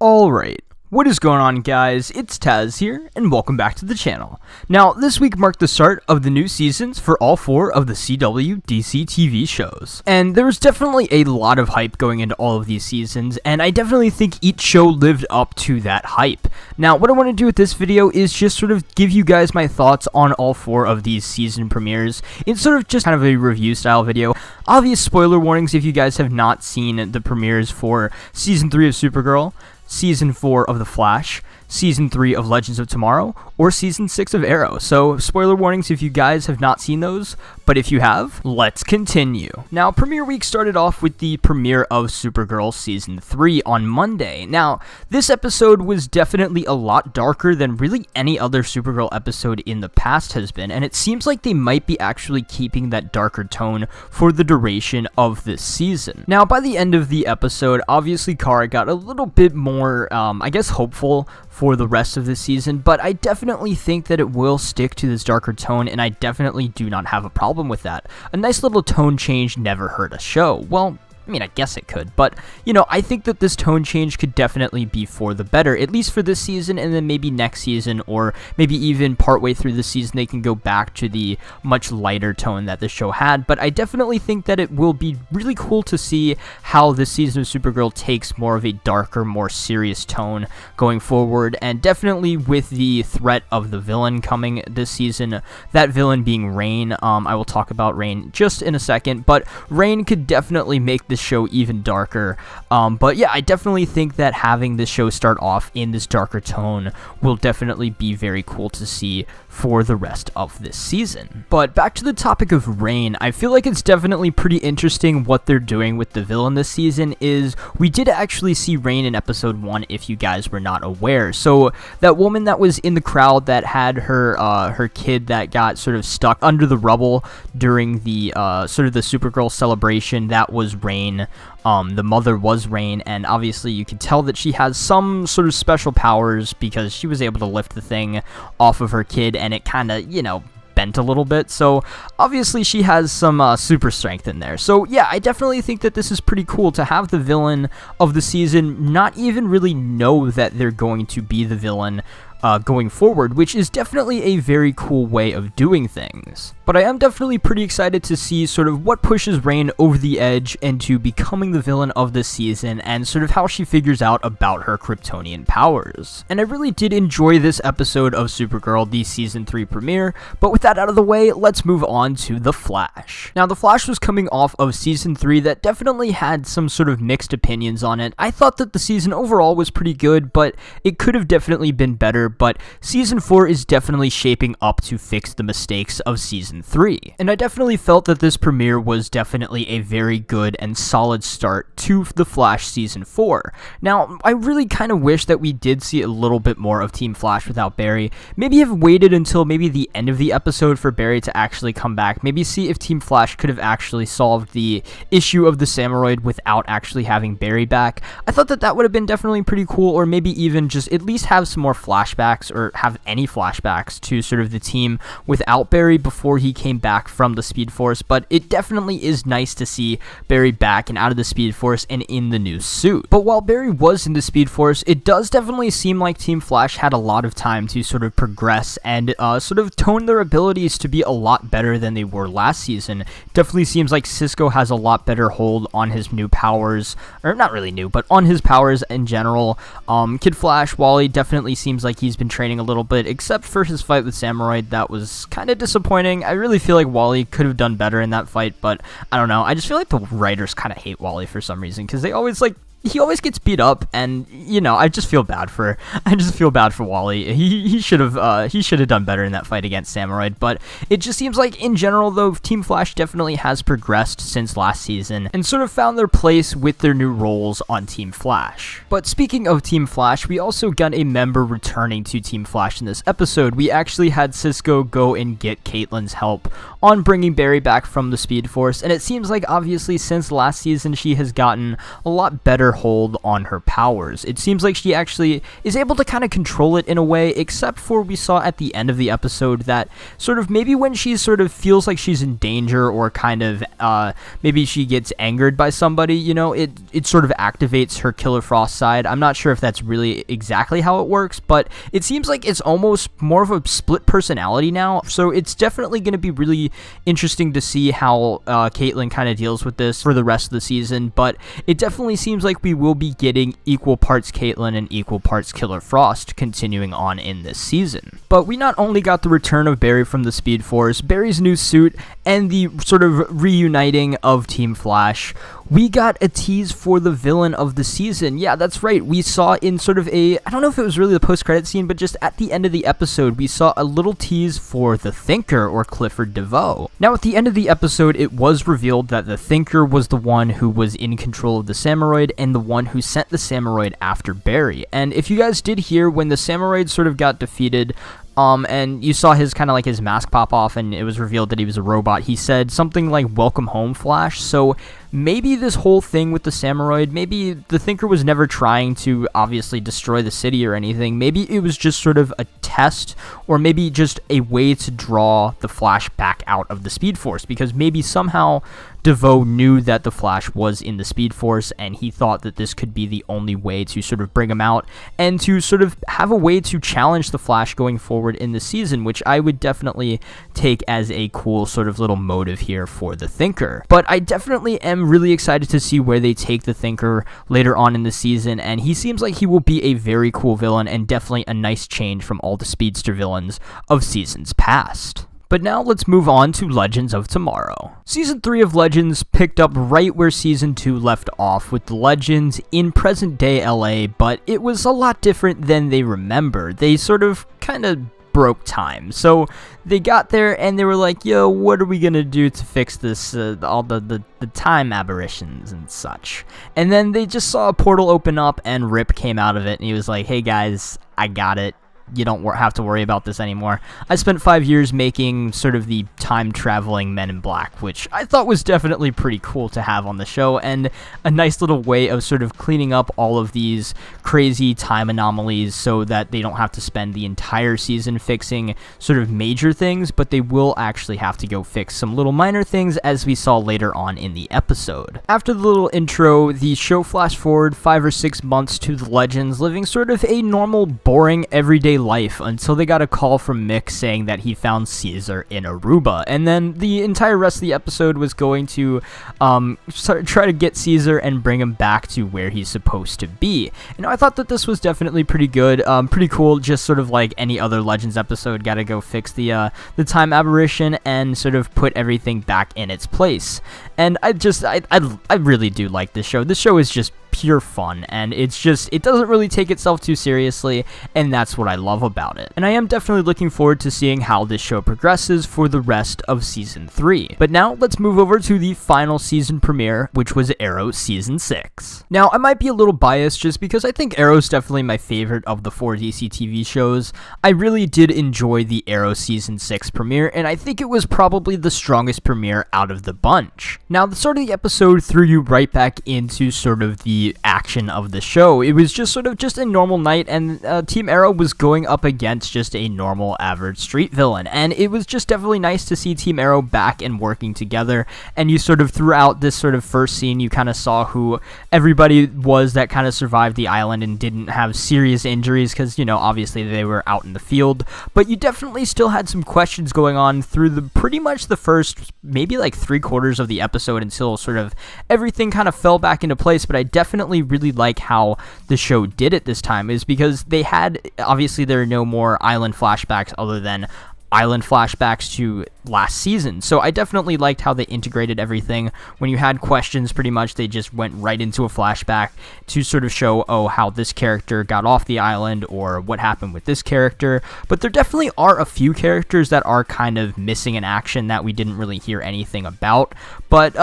Alright, what is going on guys, it's Tazz here, and welcome back to the channel. Now, this week marked the start of the new seasons for all 4 of the CW DCTV shows. And there was definitely a lot of hype going into all of these seasons, and I definitely think each show lived up to that hype. Now, what I want to do with this video is just sort of give you guys my thoughts on all 4 of these season premieres. It's sort of just kind of a review style video. Obvious spoiler warnings if you guys have not seen the premieres for Season 3 of Supergirl, Season 4 of The Flash, Season 3 of Legends of Tomorrow, or Season 6 of Arrow. So, spoiler warnings if you guys have not seen those, but if you have, let's continue. Now, premiere week started off with the premiere of Supergirl Season 3 on Monday. Now, this episode was definitely a lot darker than really any other Supergirl episode in the past has been, and it seems like they might be actually keeping that darker tone for the duration of this season. Now, by the end of the episode, obviously Kara got a little bit more, I guess, hopeful for the rest of the season, but I definitely think that it will stick to this darker tone, and I definitely do not have a problem with that. A nice little tone change never hurt a show. Well, I mean, I guess it could, but, you know, I think that this tone change could definitely be for the better, at least for this season, and then maybe next season, or maybe even partway through the season, they can go back to the much lighter tone that the show had, but I definitely think that it will be really cool to see how this season of Supergirl takes more of a darker, more serious tone going forward, and definitely with the threat of the villain coming this season, that villain being Rain. I will talk about Rain just in a second, but Rain could definitely make this show even darker, but yeah, I definitely think that having this show start off in this darker tone will definitely be very cool to see for the rest of this season. But back to the topic of Rain, I feel like it's definitely pretty interesting what they're doing with the villain this season. Is we did actually see Rain in episode 1, if you guys were not aware. So that woman that was in the crowd that had her kid that got sort of stuck under the rubble during the sort of the Supergirl celebration, that was Rain. The mother was Rain, and obviously you can tell that she has some sort of special powers because she was able to lift the thing off of her kid, and it kind of, you know, bent a little bit, so obviously she has some super strength in there. So yeah, I definitely think that this is pretty cool to have the villain of the season not even really know that they're going to be the villain going forward, which is definitely a very cool way of doing things. But I am definitely pretty excited to see sort of what pushes Rain over the edge into becoming the villain of this season, and sort of how she figures out about her Kryptonian powers. And I really did enjoy this episode of Supergirl, the Season 3 premiere, but with that out of the way, let's move on to The Flash. Now, The Flash was coming off of Season 3 that definitely had some sort of mixed opinions on it. I thought that the season overall was pretty good, but it could have definitely been better, but Season 4 is definitely shaping up to fix the mistakes of Season 3. And I definitely felt that this premiere was definitely a very good and solid start to The Flash Season 4. Now, I really kind of wish that we did see a little bit more of Team Flash without Barry. Maybe have waited until maybe the end of the episode for Barry to actually come back. Maybe see if Team Flash could have actually solved the issue of the Samuroid without actually having Barry back. I thought that that would have been definitely pretty cool, or maybe even just at least have some more flashbacks, or have any flashbacks to sort of the team without Barry before he came back from the Speed Force. But it definitely is nice to see Barry back and out of the Speed Force and in the new suit. But while Barry was in the Speed Force, it does definitely seem like Team Flash had a lot of time to sort of progress and sort of tone their abilities to be a lot better than they were last season. Definitely seems like Cisco has a lot better hold on his new powers, or not really new, but on his powers in general. Kid Flash, Wally, definitely seems like he's been training a little bit, except for his fight with Samuroid. That was kind of disappointing. I really feel like Wally could have done better in that fight, but I don't know. I just feel like the writers kind of hate Wally for some reason, because they always he always gets beat up, and you know, I just feel bad for Wally. He should have done better in that fight against Samuroid. But it just seems like in general though, Team Flash definitely has progressed since last season and sort of found their place with their new roles on Team Flash. But speaking of Team Flash, we also got a member returning to Team Flash in this episode. We actually had Cisco go and get Caitlin's help on bringing Barry back from the Speed Force, and it seems like obviously since last season she has gotten a lot better hold on her powers. It seems like she actually is able to kind of control it in a way, except for we saw at the end of the episode that sort of maybe when she sort of feels like she's in danger or kind of maybe she gets angered by somebody, you know, it sort of activates her Killer Frost side. I'm not sure if that's really exactly how it works, but it seems like it's almost more of a split personality now, so it's definitely going to be really interesting to see how Caitlyn kind of deals with this for the rest of the season. But it definitely seems like we will be getting equal parts Caitlyn and equal parts Killer Frost continuing on in this season. But we not only got the return of Barry from the Speed Force, Barry's new suit, and the sort of reuniting of Team Flash, we got a tease for the villain of the season. Yeah, that's right. We saw in sort of I don't know if it was really the post-credit scene, but just at the end of the episode, we saw a little tease for the Thinker, or Clifford DeVoe. Now, at the end of the episode, it was revealed that the Thinker was the one who was in control of the Samuroid and the one who sent the Samuroid after Barry. And if you guys did hear, when the Samuroid sort of got defeated, and you saw his kind of like his mask pop off and it was revealed that he was a robot, he said something like, "Welcome home, Flash." So maybe this whole thing with the Samuroid, maybe the Thinker was never trying to obviously destroy the city or anything. Maybe it was just sort of a test, or maybe just a way to draw the Flash back out of the Speed Force, because maybe somehow DeVoe knew that the Flash was in the Speed Force, and he thought that this could be the only way to sort of bring him out and to sort of have a way to challenge the Flash going forward in the season, which I would definitely take as a cool sort of little motive here for the Thinker. But I definitely am really excited to see where they take the Thinker later on in the season, and he seems like he will be a very cool villain and definitely a nice change from all the speedster villains of seasons past. But now let's move on to Legends of Tomorrow. Season 3 of Legends picked up right where Season 2 left off, with the Legends in present-day LA, but it was a lot different than they remember. They sort of kind of broke time. So they got there and they were like, yo, what are we gonna do to fix this, all the time aberrations and such? And then they just saw a portal open up and Rip came out of it and he was like, hey guys, I got it. You don't have to worry about this anymore. I spent 5 years making sort of the time-traveling Men in Black, which I thought was definitely pretty cool to have on the show, and a nice little way of sort of cleaning up all of these crazy time anomalies so that they don't have to spend the entire season fixing sort of major things, but they will actually have to go fix some little minor things, as we saw later on in the episode. After the little intro, the show flashed forward 5 or 6 months to the Legends living sort of a normal, boring, everyday life until they got a call from Mick saying that he found Caesar in Aruba, and then the entire rest of the episode was going to try to get Caesar and bring him back to where he's supposed to be. And I thought that this was definitely pretty good, pretty cool, just sort of like any other Legends episode, gotta go fix the time aberration and sort of put everything back in its place. And I really do like this show. This show is just pure fun, and it doesn't really take itself too seriously, and that's what I love about it. And I am definitely looking forward to seeing how this show progresses for the rest of Season 3. But now let's move over to the final season premiere, which was Arrow Season 6. Now, I might be a little biased just because I think Arrow's definitely my favorite of the 4 DCTV shows. I really did enjoy the Arrow Season 6 premiere, and I think it was probably the strongest premiere out of the bunch. Now, the start of the episode threw you right back into sort of the action of the show. It was just sort of just a normal night, and Team Arrow was going up against just a normal average street villain, and it was just definitely nice to see Team Arrow back and working together. And you sort of throughout this sort of first scene, you kind of saw who everybody was that kind of survived the island and didn't have serious injuries, because, you know, obviously they were out in the field, but you definitely still had some questions going on through the pretty much the first maybe like 3/4 of the episode until sort of everything kind of fell back into place. But I definitely really like how the show did it this time, is because they had, obviously there are no more island flashbacks other than island flashbacks to last season. So I definitely liked how they integrated everything. When you had questions, pretty much they just went right into a flashback to sort of show, oh, how this character got off the island or what happened with this character. But there definitely are a few characters that are kind of missing in action that we didn't really hear anything about. But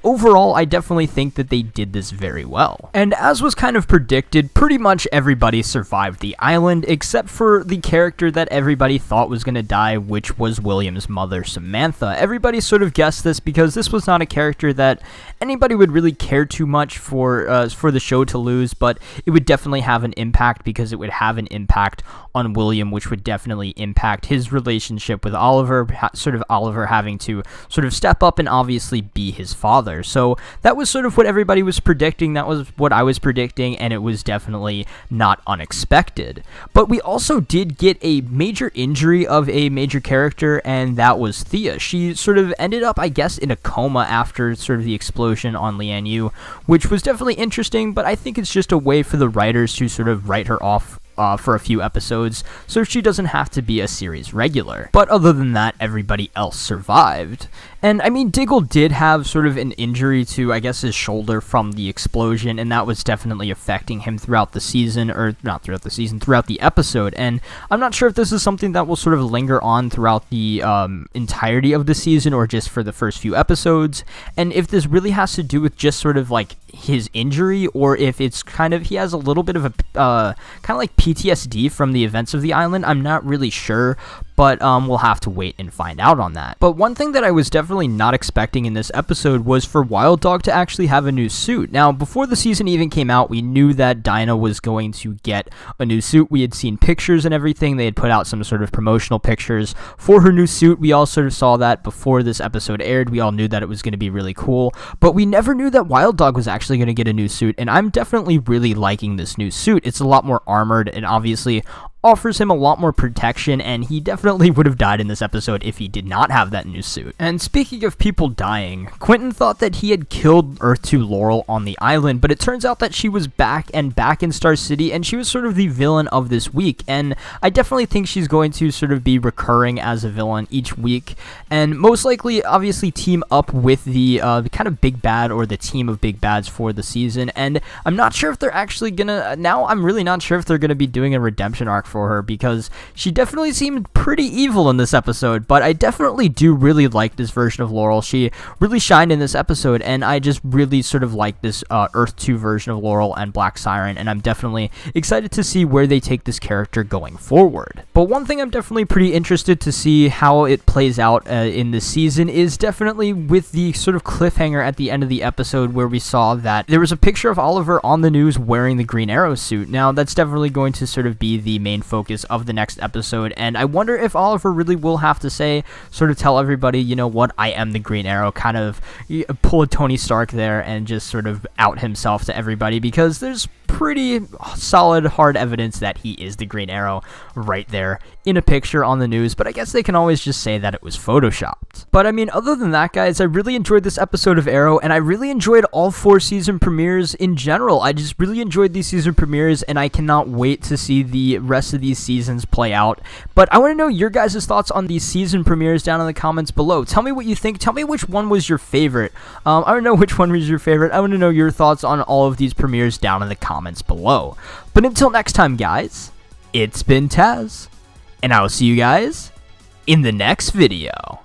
overall, I definitely think that they did this very well. And as was kind of predicted, pretty much everybody survived the island, except for the character that everybody thought was going to die, which was William's mother, Samantha. Everybody sort of guessed this because this was not a character that anybody would really care too much for the show to lose, but it would definitely have an impact because it would have an impact on William, which would definitely impact his relationship with Oliver, sort of Oliver having to sort of step up and obviously be his father. So that was sort of what everybody was predicting. That was what I was predicting, and it was definitely not unexpected. But we also did get a major injury of a major character, and that was Thea. She sort of ended up, I guess, in a coma after sort of the explosion on Lian Yu, which was definitely interesting, but I think it's just a way for the writers to sort of write her off for a few episodes, so she doesn't have to be a series regular. But other than that, everybody else survived. And I mean, Diggle did have sort of an injury to, I guess, his shoulder from the explosion, and that was definitely affecting him throughout the season, or not throughout the season, throughout the episode. And I'm not sure if this is something that will sort of linger on throughout the entirety of the season, or just for the first few episodes, and if this really has to do with just sort of like his injury, or if it's kind of, he has a little bit of a kind of like PTSD from the events of the island. I'm not really sure, but we'll have to wait and find out on that. But one thing that I was definitely not expecting in this episode was for Wild Dog to actually have a new suit. Now, before the season even came out, we knew that Dinah was going to get a new suit. We had seen pictures and everything. They had put out some sort of promotional pictures for her new suit. We all sort of saw that before this episode aired. We all knew that it was going to be really cool, but we never knew that Wild Dog was actually going to get a new suit, and I'm definitely really liking this new suit. It's a lot more armored and obviously offers him a lot more protection, and he definitely would have died in this episode if he did not have that new suit. And speaking of people dying, Quentin thought that he had killed Earth 2 Laurel on the island, but it turns out that she was back in Star City, and she was sort of the villain of this week, and I definitely think she's going to sort of be recurring as a villain each week, and most likely obviously team up with the kind of big bad, or the team of big bads for the season. And I'm not sure if they're actually gonna, now I'm really not sure if they're gonna be doing a redemption arc for her, because she definitely seemed pretty evil in this episode, but I definitely do really like this version of Laurel. She really shined in this episode, and I just really sort of like this Earth 2 version of Laurel and Black Siren, and I'm definitely excited to see where they take this character going forward. But one thing I'm definitely pretty interested to see how it plays out in this season is definitely with the sort of cliffhanger at the end of the episode where we saw that there was a picture of Oliver on the news wearing the Green Arrow suit. Now, that's definitely going to sort of be the main focus of the next episode, and I wonder if Oliver really will have to sort of tell everybody, you know what, I am the Green Arrow, kind of pull a Tony Stark there and just sort of out himself to everybody, because there's pretty solid, hard evidence that he is the Green Arrow right there in a picture on the news, but I guess they can always just say that it was photoshopped. But I mean, other than that, guys, I really enjoyed this episode of Arrow, and I really enjoyed all 4 season premieres in general. I just really enjoyed these season premieres, and I cannot wait to see the rest of these seasons play out. But I want to know your guys' thoughts on these season premieres down in the comments below. Tell me what you think. Tell me which one was your favorite. I want to know which one was your favorite. I want to know your thoughts on all of these premieres down in the comments below. But until next time, guys, it's been Taz, and I will see you guys in the next video.